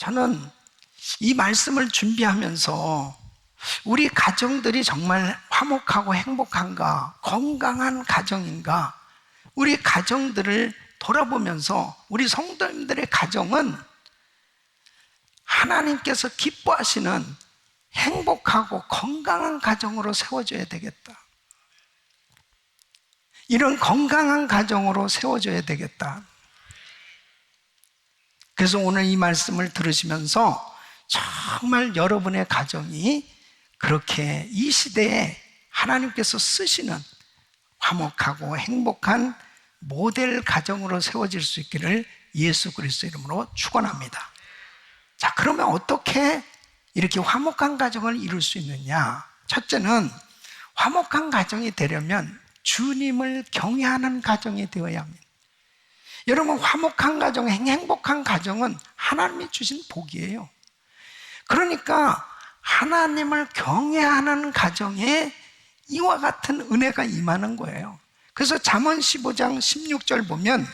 저는 이 말씀을 준비하면서 우리 가정들이 정말 화목하고 행복한가, 건강한 가정인가, 우리 가정들을 돌아보면서 우리 성도님들의 가정은 하나님께서 기뻐하시는 행복하고 건강한 가정으로 세워져야 되겠다. 이런 건강한 가정으로 세워져야 되겠다. 그래서 오늘 이 말씀을 들으시면서 정말 여러분의 가정이 그렇게 이 시대에 하나님께서 쓰시는 화목하고 행복한 모델 가정으로 세워질 수 있기를 예수 그리스도 이름으로 축원합니다. 자, 그러면 어떻게 이렇게 화목한 가정을 이룰 수 있느냐? 첫째는 화목한 가정이 되려면 주님을 경외하는 가정이 되어야 합니다. 여러분, 화목한 가정, 행복한 가정은 하나님이 주신 복이에요. 그러니까 하나님을 경외하는 가정에 이와 같은 은혜가 임하는 거예요. 그래서 잠언 15장 16절 보면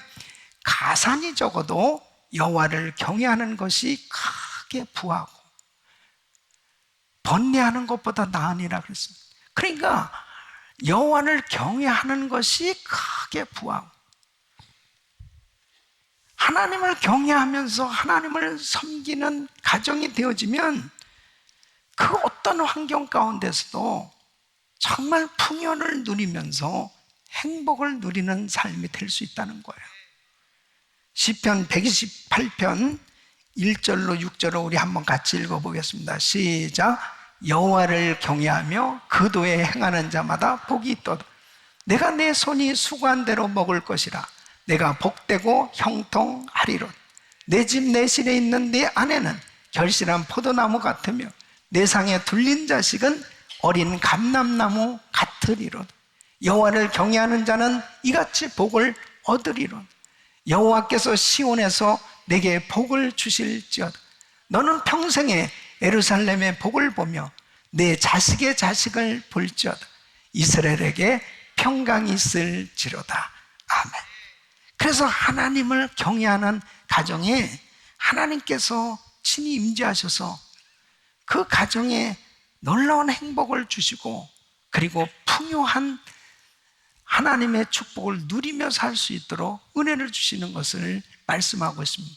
가산이 적어도 여호와를 경외하는 것이 크게 부하고 번뇌하는 것보다 나으니라 그랬습니다. 그러니까 여호와를 경외하는 것이 크게 부하고, 하나님을 경외하면서 하나님을 섬기는 가정이 되어지면 그 어떤 환경 가운데서도 정말 풍요를 누리면서 행복을 누리는 삶이 될 수 있다는 거예요. 시편 128편 1절로 6절을 우리 한번 같이 읽어보겠습니다. 시작. 여호와를 경외하며 그 도에 행하는 자마다 복이 있도다. 내가 내 손이 수고한 대로 먹을 것이라. 내가 복되고 형통하리로다. 내 집 내실에 있는 내 아내는 결실한 포도나무 같으며 내 상에 둘린 자식은 어린 감람나무 같으리로다. 여호와를 경외하는 자는 이같이 복을 얻으리로다. 여호와께서 시온에서 내게 복을 주실지어다. 너는 평생에 예루살렘의 복을 보며 내 자식의 자식을 볼지어다. 이스라엘에게 평강이 있을지로다. 아멘. 그래서 하나님을 경외하는 가정에 하나님께서 친히 임재하셔서 그 가정에 놀라운 행복을 주시고, 그리고 풍요한 하나님의 축복을 누리며 살 수 있도록 은혜를 주시는 것을 말씀하고 있습니다.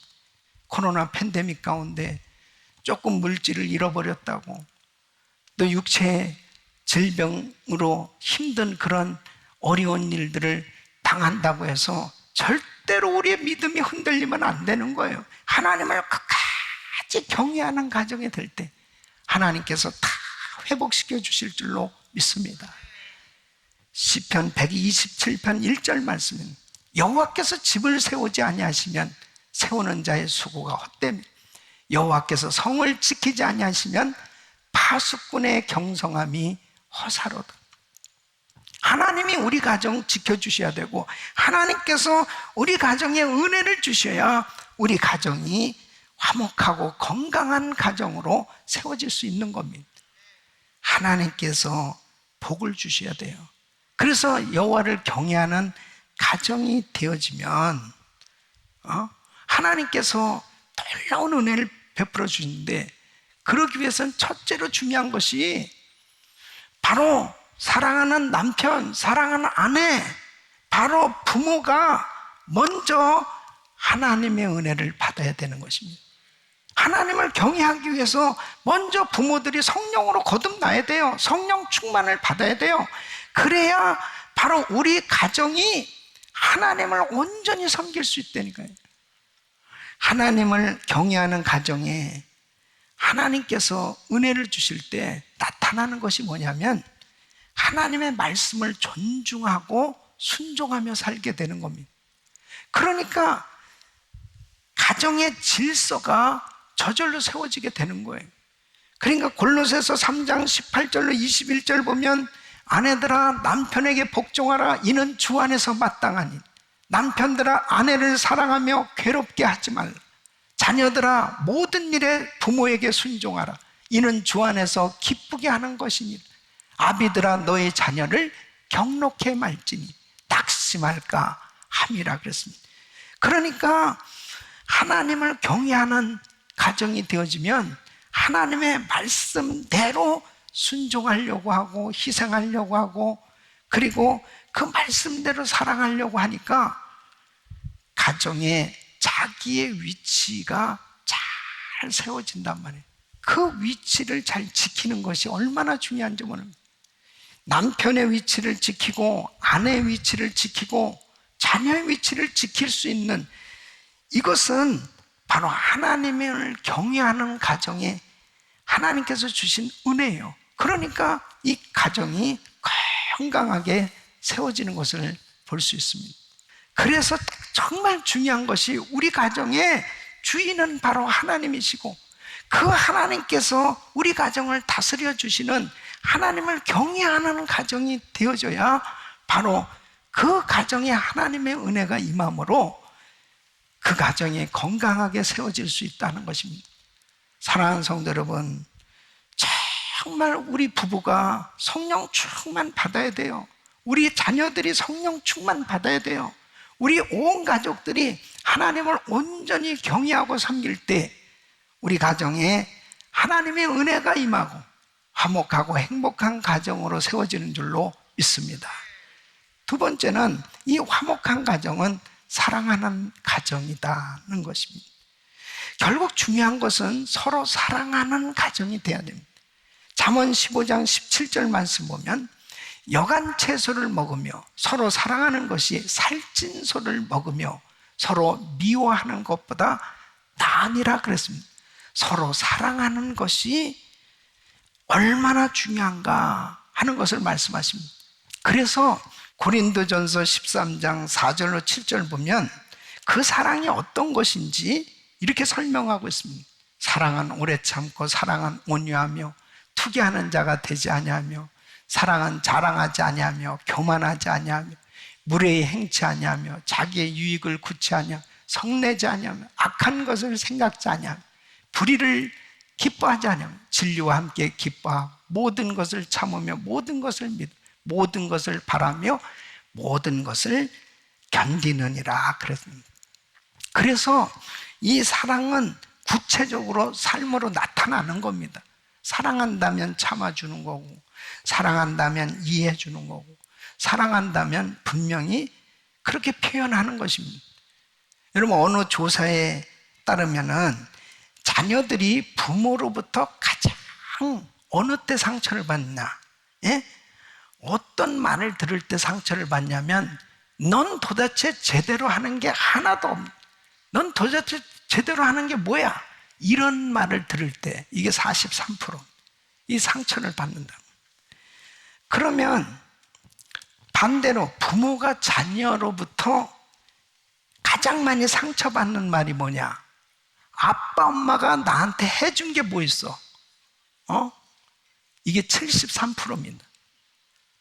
코로나 팬데믹 가운데 조금 물질을 잃어버렸다고, 또 육체 질병으로 힘든 그런 어려운 일들을 당한다고 해서 절대로 우리의 믿음이 흔들리면 안 되는 거예요. 하나님을 끝까지 경외하는 가정이 될 때 하나님께서 다 회복시켜 주실 줄로 믿습니다. 시편 127편 1절 말씀은 여호와께서 집을 세우지 아니하시면 세우는 자의 수고가 헛되며 여호와께서 성을 지키지 아니하시면 파수꾼의 경성함이 허사로다. 하나님이 우리 가정 지켜주셔야 되고, 하나님께서 우리 가정에 은혜를 주셔야 우리 가정이 화목하고 건강한 가정으로 세워질 수 있는 겁니다. 하나님께서 복을 주셔야 돼요. 그래서 여호와를 경외하는 가정이 되어지면 하나님께서 놀라운 은혜를 베풀어 주시는데, 그러기 위해서는 첫째로 중요한 것이 바로 사랑하는 남편, 사랑하는 아내, 바로 부모가 먼저 하나님의 은혜를 받아야 되는 것입니다. 하나님을 경외하기 위해서 먼저 부모들이 성령으로 거듭나야 돼요. 성령 충만을 받아야 돼요. 그래야 바로 우리 가정이 하나님을 온전히 섬길 수 있다니까요. 하나님을 경외하는 가정에 하나님께서 은혜를 주실 때 나타나는 것이 뭐냐면 하나님의 말씀을 존중하고 순종하며 살게 되는 겁니다. 그러니까 가정의 질서가 저절로 세워지게 되는 거예요. 그러니까 골로새서 3장 18절로 21절 보면 아내들아 남편에게 복종하라. 이는 주 안에서 마땅하니. 남편들아 아내를 사랑하며 괴롭게 하지 말라. 자녀들아 모든 일에 부모에게 순종하라. 이는 주 안에서 기쁘게 하는 것이니라. 아비들아 너의 자녀를 경록해 말지니 낙심할까 함이라 그랬습니다. 그러니까 하나님을 경외하는 가정이 되어지면 하나님의 말씀대로 순종하려고 하고 희생하려고 하고 그리고 그 말씀대로 사랑하려고 하니까 가정에 자기의 위치가 잘 세워진단 말이에요. 그 위치를 잘 지키는 것이 얼마나 중요한지 모릅니다. 남편의 위치를 지키고 아내의 위치를 지키고 자녀의 위치를 지킬 수 있는 이것은 바로 하나님을 경외하는 가정에 하나님께서 주신 은혜예요. 그러니까 이 가정이 건강하게 세워지는 것을 볼 수 있습니다. 그래서 정말 중요한 것이 우리 가정의 주인은 바로 하나님이시고 그 하나님께서 우리 가정을 다스려 주시는 하나님을 경외하는 가정이 되어져야 바로 그 가정에 하나님의 은혜가 임함으로 그 가정이 건강하게 세워질 수 있다는 것입니다. 사랑하는 성도 여러분, 정말 우리 부부가 성령 충만 받아야 돼요. 우리 자녀들이 성령 충만 받아야 돼요. 우리 온 가족들이 하나님을 온전히 경외하고 섬길 때 우리 가정에 하나님의 은혜가 임하고 화목하고 행복한 가정으로 세워지는 줄로 믿습니다. 두 번째는 이 화목한 가정은 사랑하는 가정이라는 것입니다. 결국 중요한 것은 서로 사랑하는 가정이 돼야 됩니다. 잠언 15장 17절 말씀 보면 여간 채소를 먹으며 서로 사랑하는 것이 살찐 소를 먹으며 서로 미워하는 것보다 나으니라 그랬습니다. 서로 사랑하는 것이 얼마나 중요한가 하는 것을 말씀하십니다. 그래서 고린도전서 13장 4절로 7절 보면 그 사랑이 어떤 것인지 이렇게 설명하고 있습니다. 사랑은 오래 참고 사랑은 온유하며 투기하는 자가 되지 아니하며 사랑은 자랑하지 아니하며 교만하지 아니하며 무례히 행치 아니하며 자기의 유익을 구치 아니하며 성내지 아니하며 악한 것을 생각지 아니하며 불의를 기뻐하지 아니하며 진리와 함께 기뻐하고 모든 것을 참으며 모든 것을 믿어 모든 것을 바라며 모든 것을 견디느니라 그랬습니다. 그래서 이 사랑은 구체적으로 삶으로 나타나는 겁니다. 사랑한다면 참아주는 거고 사랑한다면 이해해주는 거고 사랑한다면 분명히 그렇게 표현하는 것입니다. 여러분 어느 조사에 따르면은 자녀들이 부모로부터 가장 어느 때 상처를 받나? 예? 어떤 말을 들을 때 상처를 받냐면 넌 도대체 제대로 하는 게 하나도 없다. 넌 도대체 제대로 하는 게 뭐야? 이런 말을 들을 때 이게 43% 이 상처를 받는다. 그러면 반대로 부모가 자녀로부터 가장 많이 상처받는 말이 뭐냐? 아빠 엄마가 나한테 해준 게 뭐 있어? 이게 73%입니다.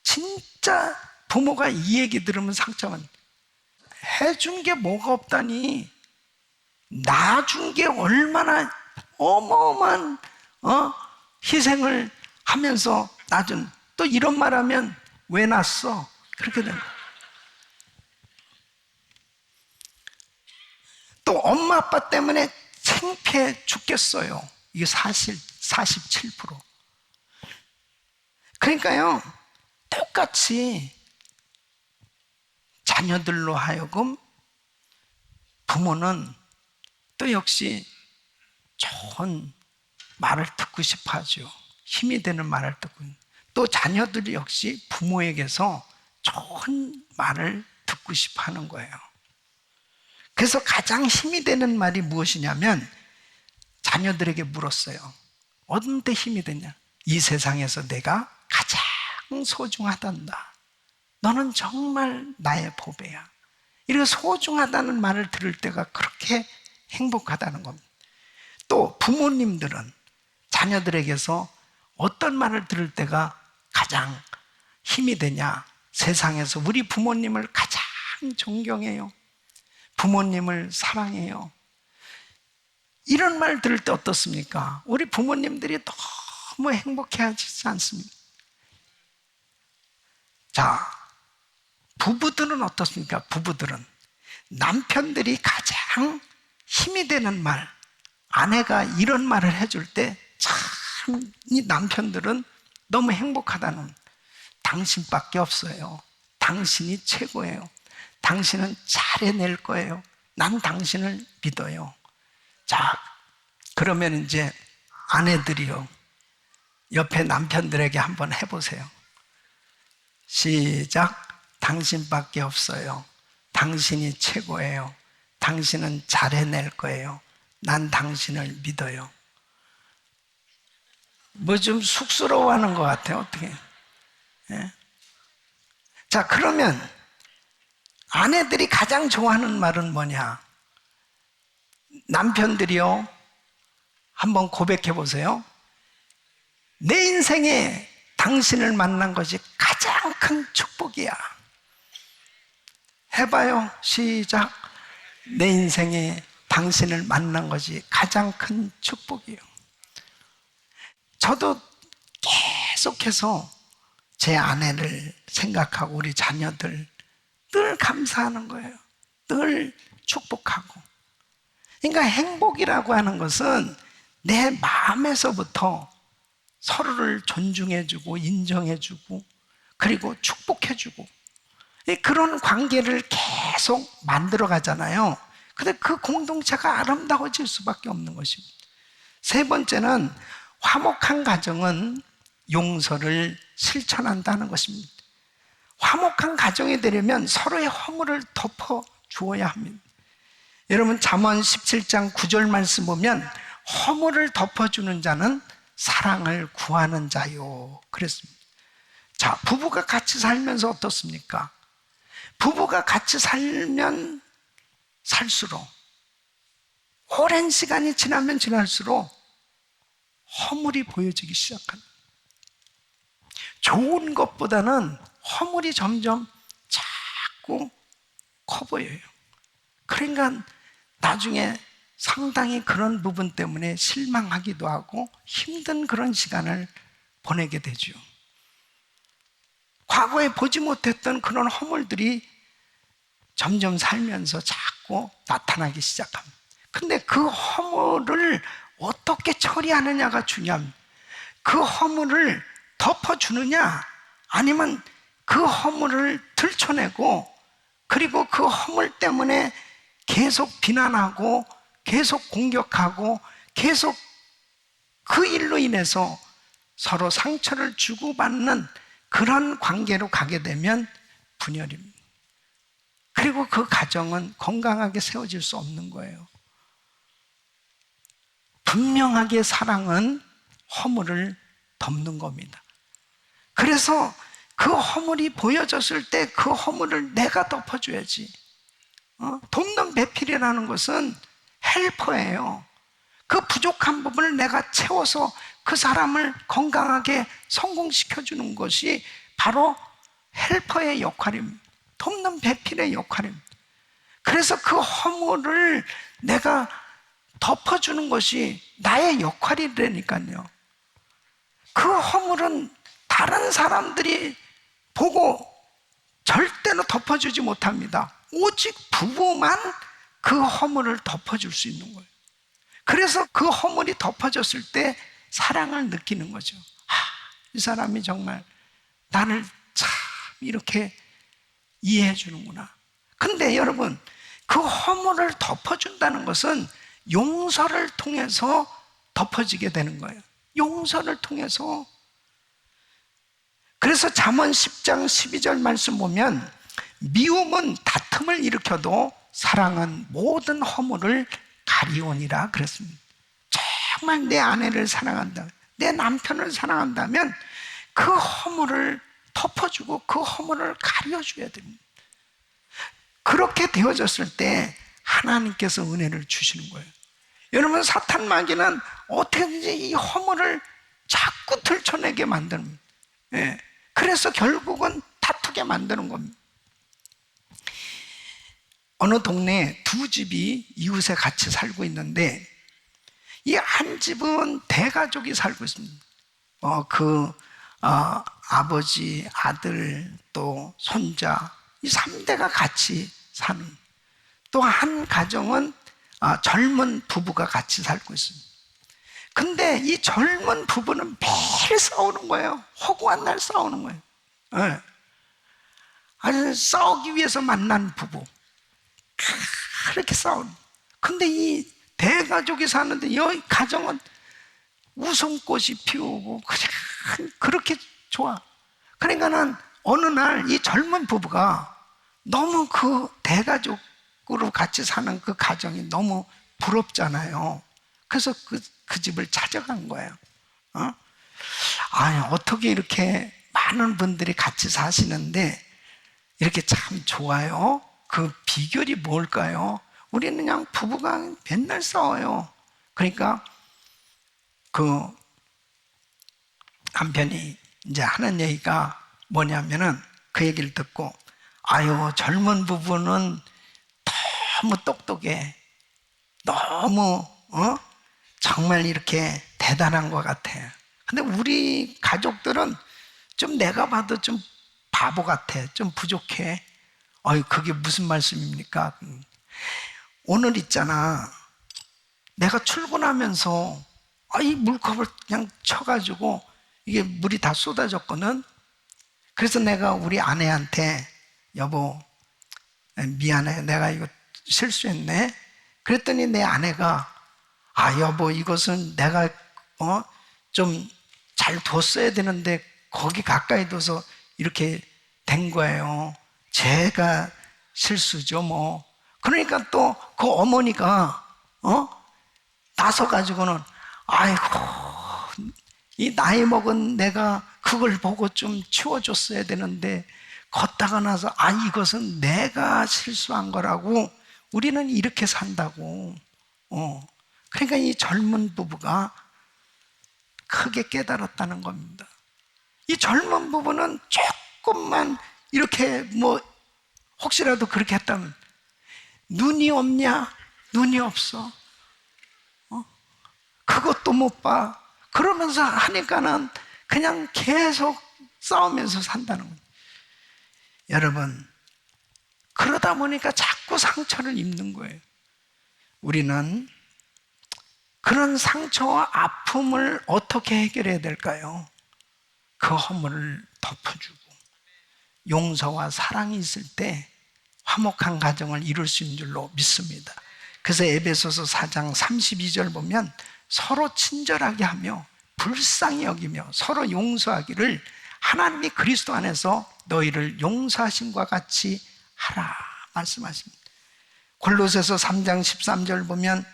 진짜 부모가 이 얘기 들으면 상처만 해준 게 뭐가 없다니 나 준 게 얼마나 어마어마한 희생을 하면서 나준 또 이런 말하면 왜 낳았어? 그렇게 됩니다. 또 엄마 아빠 때문에 창피해 죽겠어요. 이게 사실 47%. 그러니까요 똑같이 자녀들로 하여금 부모는 또 역시 좋은 말을 듣고 싶어 하죠. 힘이 되는 말을 듣고 또 자녀들이 역시 부모에게서 좋은 말을 듣고 싶어 하는 거예요. 그래서 가장 힘이 되는 말이 무엇이냐면 자녀들에게 물었어요. 어느 때 힘이 되냐? 이 세상에서 내가 가장 소중하단다. 너는 정말 나의 보배야. 이렇게 소중하다는 말을 들을 때가 그렇게 행복하다는 겁니다. 또 부모님들은 자녀들에게서 어떤 말을 들을 때가 가장 힘이 되냐? 세상에서 우리 부모님을 가장 존경해요. 부모님을 사랑해요. 이런 말 들을 때 어떻습니까? 우리 부모님들이 너무 행복해하지 않습니까? 자, 부부들은 어떻습니까? 부부들은 남편들이 가장 힘이 되는 말, 아내가 이런 말을 해줄 때 참 이 남편들은 너무 행복하다는, 당신밖에 없어요. 당신이 최고예요. 당신은 잘해낼 거예요. 난 당신을 믿어요. 자, 그러면 이제 아내들이요, 옆에 남편들에게 한번 해보세요. 시작. 당신밖에 없어요. 당신이 최고예요. 당신은 잘해낼 거예요. 난 당신을 믿어요. 뭐 좀 쑥스러워하는 것 같아요. 어떻게? 예? 자, 그러면 아내들이 가장 좋아하는 말은 뭐냐? 남편들이요, 한번 고백해 보세요. 내 인생에 당신을 만난 것이 가장 큰 축복이야. 해봐요. 시작. 내 인생에 당신을 만난 것이 가장 큰 축복이에요. 저도 계속해서 제 아내를 생각하고 우리 자녀들 늘 감사하는 거예요. 늘 축복하고. 그러니까 행복이라고 하는 것은 내 마음에서부터 서로를 존중해주고 인정해주고 그리고 축복해주고 그런 관계를 계속 만들어 가잖아요. 근데 그 공동체가 아름다워질 수밖에 없는 것입니다. 세 번째는 화목한 가정은 용서를 실천한다는 것입니다. 화목한 가정이 되려면 서로의 허물을 덮어 주어야 합니다. 여러분 잠언 17장 9절 말씀 보면 허물을 덮어주는 자는 사랑을 구하는 자요 그랬습니다. 자, 부부가 같이 살면서 어떻습니까? 부부가 같이 살면 살수록, 오랜 시간이 지나면 지날수록 허물이 보여지기 시작합니다. 좋은 것보다는 허물이 점점 자꾸 커 보여요. 그러니까 나중에 상당히 그런 부분 때문에 실망하기도 하고 힘든 그런 시간을 보내게 되죠. 과거에 보지 못했던 그런 허물들이 점점 살면서 자꾸 나타나기 시작합니다. 근데 그 허물을 어떻게 처리하느냐가 중요합니다. 그 허물을 덮어주느냐 아니면 그 허물을 들춰내고 그리고 그 허물 때문에 계속 비난하고 계속 공격하고 계속 그 일로 인해서 서로 상처를 주고받는 그런 관계로 가게 되면 분열입니다. 그리고 그 가정은 건강하게 세워질 수 없는 거예요. 분명하게 사랑은 허물을 덮는 겁니다. 그래서 그 허물이 보여졌을 때 그 허물을 내가 덮어줘야지. 돕는 배필이라는 것은 헬퍼예요. 그 부족한 부분을 내가 채워서 그 사람을 건강하게 성공시켜주는 것이 바로 헬퍼의 역할입니다. 돕는 배필의 역할입니다. 그래서 그 허물을 내가 덮어주는 것이 나의 역할이라니까요. 그 허물은 다른 사람들이 보고 절대로 덮어주지 못합니다. 오직 부부만 그 허물을 덮어줄 수 있는 거예요. 그래서 그 허물이 덮어졌을 때 사랑을 느끼는 거죠. 이 사람이 정말 나를 참 이렇게 이해해 주는구나. 근데 여러분, 그 허물을 덮어준다는 것은 용서를 통해서 덮어지게 되는 거예요. 용서를 통해서. 그래서 잠언 10장 12절 말씀 보면 미움은 다툼을 일으켜도 사랑은 모든 허물을 가리오니라 그랬습니다. 정말 내 아내를 사랑한다, 내 남편을 사랑한다면 그 허물을 덮어주고 그 허물을 가려줘야 됩니다. 그렇게 되어졌을 때 하나님께서 은혜를 주시는 거예요. 여러분, 사탄 마귀는 어떻게든지 이 허물을 자꾸 들춰내게 만듭니다. 그래서 결국은 다투게 만드는 겁니다. 어느 동네에 두 집이 이웃에 같이 살고 있는데 이 한 집은 대가족이 살고 있습니다. 아버지, 아들, 또 손자, 이 3대가 같이 사는. 또 한 가정은 젊은 부부가 같이 살고 있습니다. 근데 이 젊은 부부는 매일 싸우는 거예요. 허구한 날 싸우는 거예요. 네. 아주 싸우기 위해서 만난 부부. 그렇게 싸우는. 근데 이 대가족이 사는데 이 가정은 웃음꽃이 피우고 그렇게 좋아. 그러니까는 어느 날 이 젊은 부부가 너무 그 대가족으로 같이 사는 그 가정이 너무 부럽잖아요. 그래서 그 집을 찾아간 거예요. 아니, 어떻게 이렇게 많은 분들이 같이 사시는데 이렇게 참 좋아요? 그 비결이 뭘까요? 우리는 그냥 부부가 맨날 싸워요. 그러니까 그 남편이 이제 하는 얘기가 뭐냐면은 그 얘기를 듣고, 아유, 젊은 부부는 너무 똑똑해. 너무, 정말 이렇게 대단한 것 같아. 근데 우리 가족들은 좀 내가 봐도 좀 바보 같아. 좀 부족해. 그게 무슨 말씀입니까? 오늘 있잖아. 내가 출근하면서 이 물컵을 그냥 쳐가지고 이게 물이 다 쏟아졌거든. 그래서 내가 우리 아내한테 여보 미안해, 내가 이거 실수했네. 그랬더니 내 아내가 여보 이것은 내가 좀 잘 뒀어야 되는데 거기 가까이 둬서 이렇게 된 거예요. 제가 실수죠 뭐. 그러니까 또 그 어머니가 나서 가지고는 아이고 이 나이 먹은 내가 그걸 보고 좀 치워줬어야 되는데 걷다가 나서 이것은 내가 실수한 거라고, 우리는 이렇게 산다고. 그러니까 이 젊은 부부가 크게 깨달았다는 겁니다. 이 젊은 부부는 조금만 이렇게 뭐 혹시라도 그렇게 했다면, 눈이 없냐? 눈이 없어. 그것도 못 봐. 그러면서 하니까는 그냥 계속 싸우면서 산다는 거예요. 여러분, 그러다 보니까 자꾸 상처를 입는 거예요. 우리는 그런 상처와 아픔을 어떻게 해결해야 될까요? 그 허물을 덮어주고 용서와 사랑이 있을 때 화목한 가정을 이룰 수 있는 줄로 믿습니다. 그래서 에베소서 4장 32절 보면 서로 친절하게 하며 불쌍히 여기며 서로 용서하기를 하나님이 그리스도 안에서 너희를 용서하심과 같이 하라 말씀하십니다. 골로새서 3장 13절 보면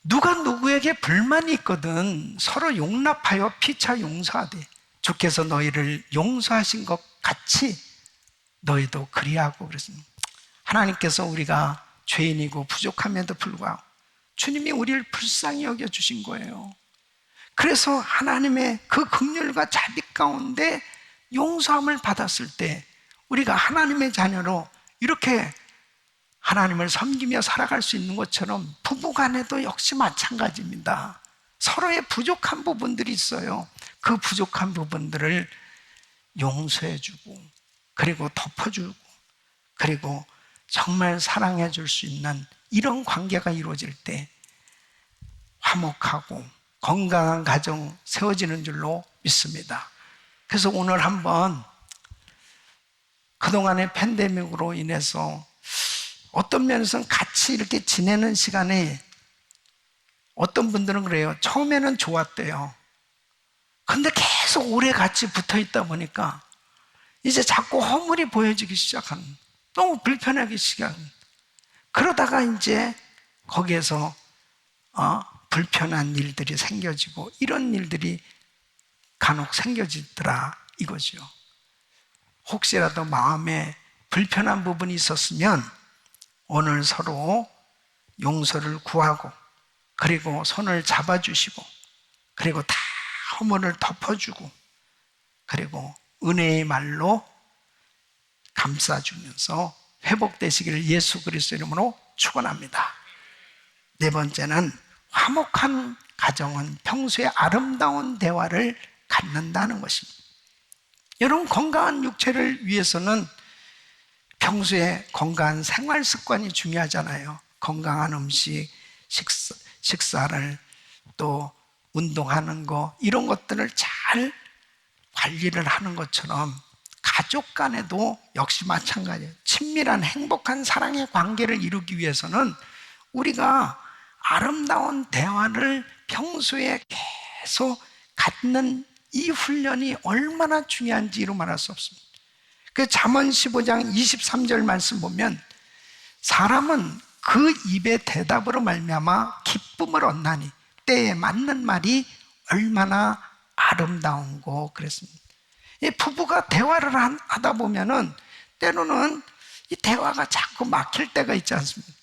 누가 누구에게 불만이 있거든 서로 용납하여 피차 용서하되 주께서 너희를 용서하신 것 같이 너희도 그리하고 그랬습니다. 하나님께서 우리가 죄인이고 부족함에도 불구하고 주님이 우리를 불쌍히 여겨주신 거예요. 그래서 하나님의 그 긍휼과 자비 가운데 용서함을 받았을 때 우리가 하나님의 자녀로 이렇게 하나님을 섬기며 살아갈 수 있는 것처럼 부부간에도 역시 마찬가지입니다. 서로의 부족한 부분들이 있어요. 그 부족한 부분들을 용서해주고 그리고 덮어주고 그리고 정말 사랑해 줄 수 있는 이런 관계가 이루어질 때 화목하고 건강한 가정 세워지는 줄로 믿습니다. 그래서 오늘 한번 그동안의 팬데믹으로 인해서 어떤 면에서는 같이 이렇게 지내는 시간에 어떤 분들은 그래요. 처음에는 좋았대요. 근데 계속 오래 같이 붙어 있다 보니까 이제 자꾸 허물이 보여지기 시작하는, 너무 불편하기 시작하는. 그러다가 이제 거기에서 불편한 일들이 생겨지고 이런 일들이 간혹 생겨지더라 이거죠. 혹시라도 마음에 불편한 부분이 있었으면 오늘 서로 용서를 구하고 그리고 손을 잡아주시고 그리고 다 허물을 덮어주고 그리고 은혜의 말로 감싸주면서 회복되시기를 예수 그리스도 이름으로 축원합니다. 네 번째는 화목한 가정은 평소에 아름다운 대화를 갖는다는 것입니다. 여러분, 건강한 육체를 위해서는 평소에 건강한 생활 습관이 중요하잖아요. 건강한 음식, 식사를 또 운동하는 거, 이런 것들을 잘 관리를 하는 것처럼 가족 간에도 역시 마찬가지예요. 친밀한 행복한 사랑의 관계를 이루기 위해서는 우리가 아름다운 대화를 평소에 계속 갖는 이 훈련이 얼마나 중요한지 이루 말할 수 없습니다. 그 잠언 15장 23절 말씀 보면 사람은 그 입의 대답으로 말미암아 기쁨을 얻나니 때에 맞는 말이 얼마나 아름다운고 그랬습니다. 이 부부가 대화를 하다 보면은 때로는 이 대화가 자꾸 막힐 때가 있지 않습니까?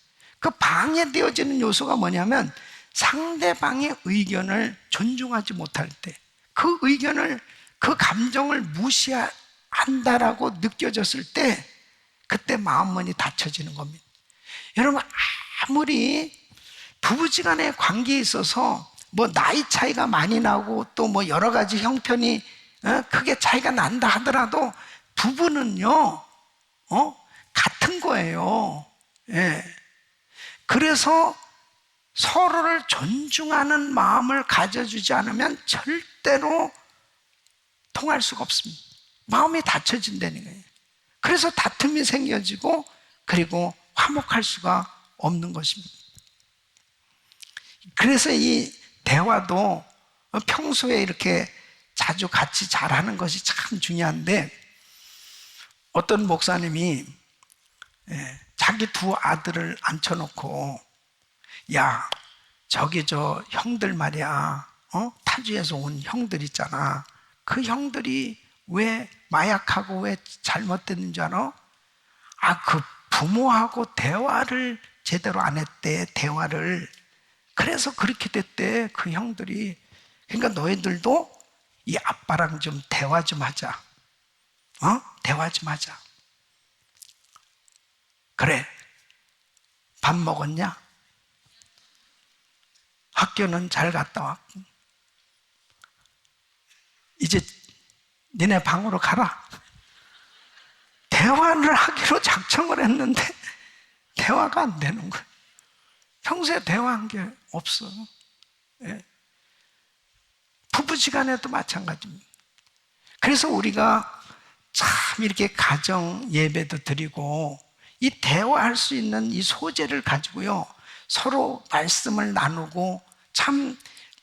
그 방해되어지는 요소가 뭐냐면 상대방의 의견을 존중하지 못할 때, 그 의견을, 그 감정을 무시한다라고 느껴졌을 때, 그때 마음문이 닫혀지는 겁니다. 여러분, 아무리 부부지간의 관계에 있어서 뭐 나이 차이가 많이 나고 또 뭐 여러 가지 형편이 크게 차이가 난다 하더라도 부부는요, 같은 거예요. 예. 그래서 서로를 존중하는 마음을 가져주지 않으면 절대로 통할 수가 없습니다. 마음이 닫혀진다는 거예요. 그래서 다툼이 생겨지고 그리고 화목할 수가 없는 것입니다. 그래서 이 대화도 평소에 이렇게 자주 같이 잘하는 것이 참 중요한데, 어떤 목사님이 자기 두 아들을 앉혀놓고, 야, 저기 저 형들 말이야, 타주에서 온 형들 있잖아. 그 형들이 왜 마약하고 왜 잘못됐는 줄 알아? 그 부모하고 대화를 제대로 안 했대, 대화를. 그래서 그렇게 됐대, 그 형들이. 그러니까 너희들도 이 아빠랑 좀 대화 좀 하자. 대화 좀 하자. 그래. 밥 먹었냐? 학교는 잘 갔다 왔고. 이제 니네 방으로 가라. 대화를 하기로 작정을 했는데 대화가 안 되는 거예요. 평소에 대화한 게 없어. 예. 부부지간에도 마찬가지입니다. 그래서 우리가 참 이렇게 가정 예배도 드리고 이 대화할 수 있는 이 소재를 가지고요, 서로 말씀을 나누고 참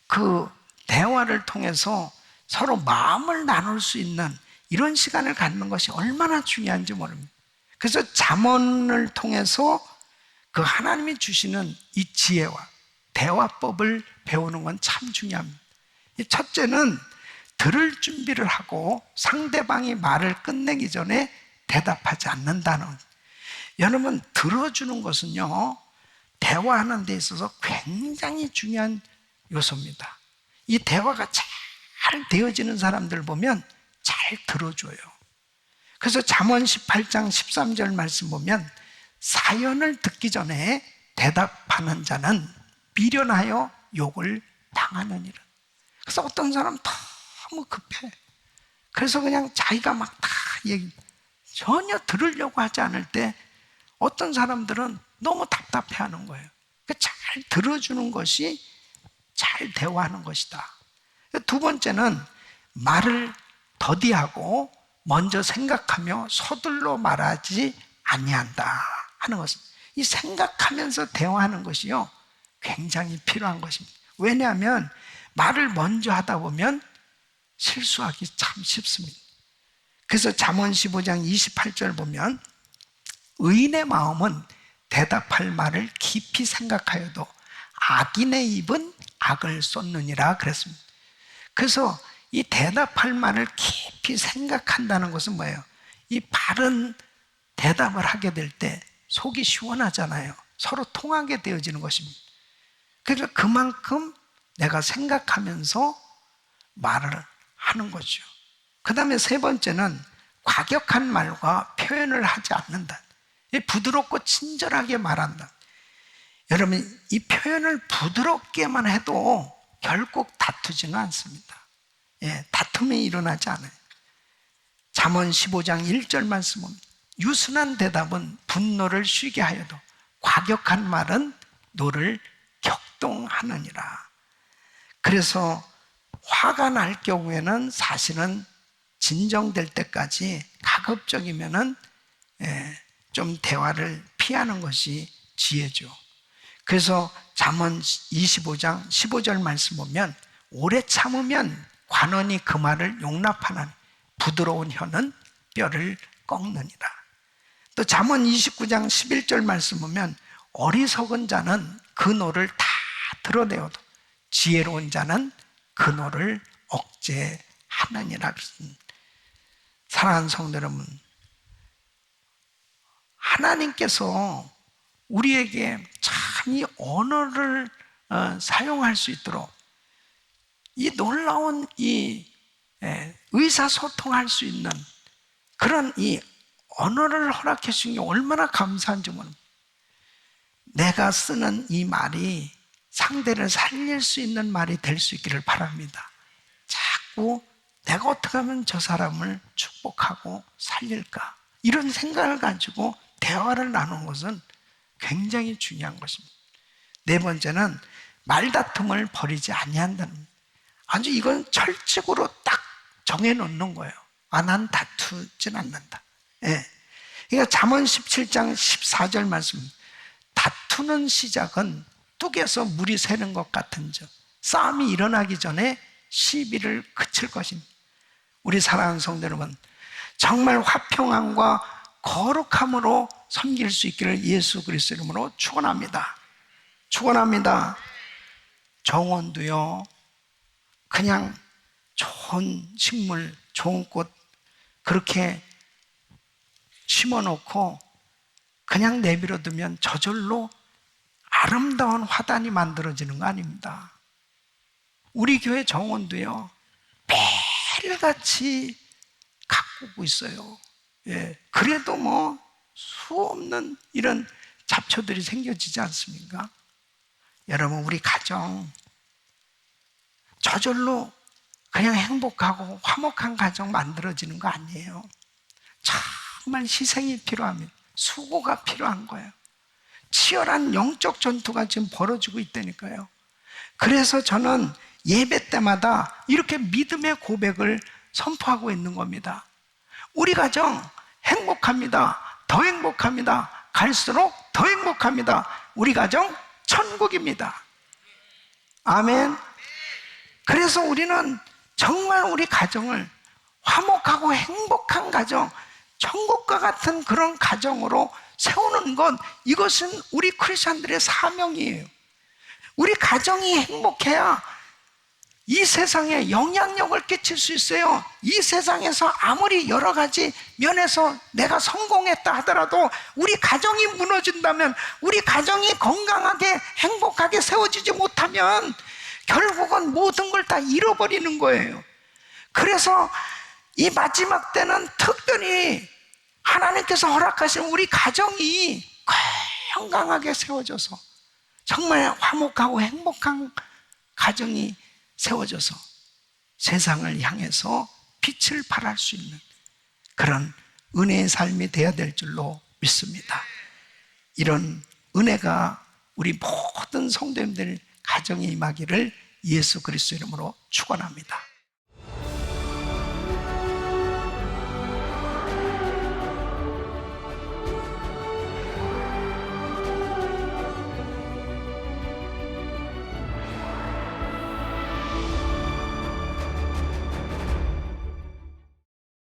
그 대화를 통해서 서로 마음을 나눌 수 있는 이런 시간을 갖는 것이 얼마나 중요한지 모릅니다. 그래서 잠언을 통해서 그 하나님이 주시는 이 지혜와 대화법을 배우는 건 참 중요합니다. 첫째는 들을 준비를 하고 상대방이 말을 끝내기 전에 대답하지 않는다는 것. 여러분, 들어주는 것은요, 대화하는 데 있어서 굉장히 중요한 요소입니다. 이 대화가 잘 되어지는 사람들 보면 잘 들어줘요. 그래서 잠언 18장 13절 말씀 보면 사연을 듣기 전에 대답하는 자는 미련하여 욕을 당하느니라. 그래서 어떤 사람은 너무 급해. 그래서 그냥 자기가 막 다 얘기, 전혀 들으려고 하지 않을 때 어떤 사람들은 너무 답답해하는 거예요. 잘 들어주는 것이 잘 대화하는 것이다. 두 번째는 말을 더디하고 먼저 생각하며 서둘러 말하지 아니한다 하는 것입니다. 이 생각하면서 대화하는 것이요, 굉장히 필요한 것입니다. 왜냐하면 말을 먼저 하다 보면 실수하기 참 쉽습니다. 그래서 잠언 15장 28절 보면 의인의 마음은 대답할 말을 깊이 생각하여도 악인의 입은 악을 쏟느니라 그랬습니다. 그래서 이 대답할 말을 깊이 생각한다는 것은 뭐예요? 이 바른 대답을 하게 될 때 속이 시원하잖아요. 서로 통하게 되어지는 것입니다. 그러니까 그만큼 내가 생각하면서 말을 하는 거죠. 그 다음에 세 번째는 과격한 말과 표현을 하지 않는다. 부드럽고 친절하게 말한다. 여러분, 이 표현을 부드럽게만 해도 결국 다투지는 않습니다. 다툼이 일어나지 않아요. 잠언 15장 1절 말씀은 유순한 대답은 분노를 쉬게 하여도 과격한 말은 너를 격동하느니라. 그래서 화가 날 경우에는 사실은 진정될 때까지 가급적이면은 좀 대화를 피하는 것이 지혜죠. 그래서 잠언 25장 15절 말씀 보면 오래 참으면 관원이 그 말을 용납하나니 부드러운 혀는 뼈를 꺾느니라. 또 잠언 29장 11절 말씀 보면 어리석은 자는 그 노를 다 드러내어도 지혜로운 자는 그 노를 억제하느니라. 사랑하는 성도 여러분, 하나님께서 우리에게 참 이 언어를 사용할 수 있도록 이 놀라운 이 의사소통할 수 있는 그런 이 언어를 허락해 주신 게 얼마나 감사한지 모릅니다. 내가 쓰는 이 말이 상대를 살릴 수 있는 말이 될 수 있기를 바랍니다. 자꾸 내가 어떻게 하면 저 사람을 축복하고 살릴까? 이런 생각을 가지고 대화를 나누는 것은 굉장히 중요한 것입니다. 네 번째는 말다툼을 버리지 아니한다는, 아주 이건 철칙으로 딱 정해놓는 거예요. 난 다투진 않는다. 그러니까 잠언 17장 14절 말씀, 다투는 시작은 뚝에서 물이 새는 것 같은 즉 싸움이 일어나기 전에 시비를 그칠 것입니다. 우리 사랑하는 성도 여러분, 정말 화평함과 거룩함으로 섬길 수 있기를 예수 그리스도 이름으로 축원합니다. 축원합니다. 정원도요, 그냥 좋은 식물, 좋은 꽃 그렇게 심어놓고 그냥 내버려 두면 저절로 아름다운 화단이 만들어지는 거 아닙니다. 우리 교회 정원도요, 매일같이 가꾸고 있어요. 그래도 뭐 수없는 이런 잡초들이 생겨지지 않습니까? 여러분, 우리 가정 저절로 그냥 행복하고 화목한 가정 만들어지는 거 아니에요. 정말 희생이 필요합니다. 수고가 필요한 거예요. 치열한 영적 전투가 지금 벌어지고 있다니까요. 그래서 저는 예배 때마다 이렇게 믿음의 고백을 선포하고 있는 겁니다. 우리 가정 행복합니다. 더 행복합니다. 갈수록 더 행복합니다. 우리 가정 천국입니다. 아멘. 그래서 우리는 정말 우리 가정을 화목하고 행복한 가정, 천국과 같은 그런 가정으로 세우는 것, 이것은 우리 크리스천들의 사명이에요. 우리 가정이 행복해야 이 세상에 영향력을 끼칠 수 있어요. 이 세상에서 아무리 여러 가지 면에서 내가 성공했다 하더라도 우리 가정이 무너진다면, 우리 가정이 건강하게 행복하게 세워지지 못하면 결국은 모든 걸 다 잃어버리는 거예요. 그래서 이 마지막 때는 특별히 하나님께서 허락하신 우리 가정이 건강하게 세워져서 정말 화목하고 행복한 가정이 세워져서 세상을 향해서 빛을 발할 수 있는 그런 은혜의 삶이 되어야 될 줄로 믿습니다. 이런 은혜가 우리 모든 성도님들 가정에 임하기를 예수 그리스도 이름으로 축원합니다.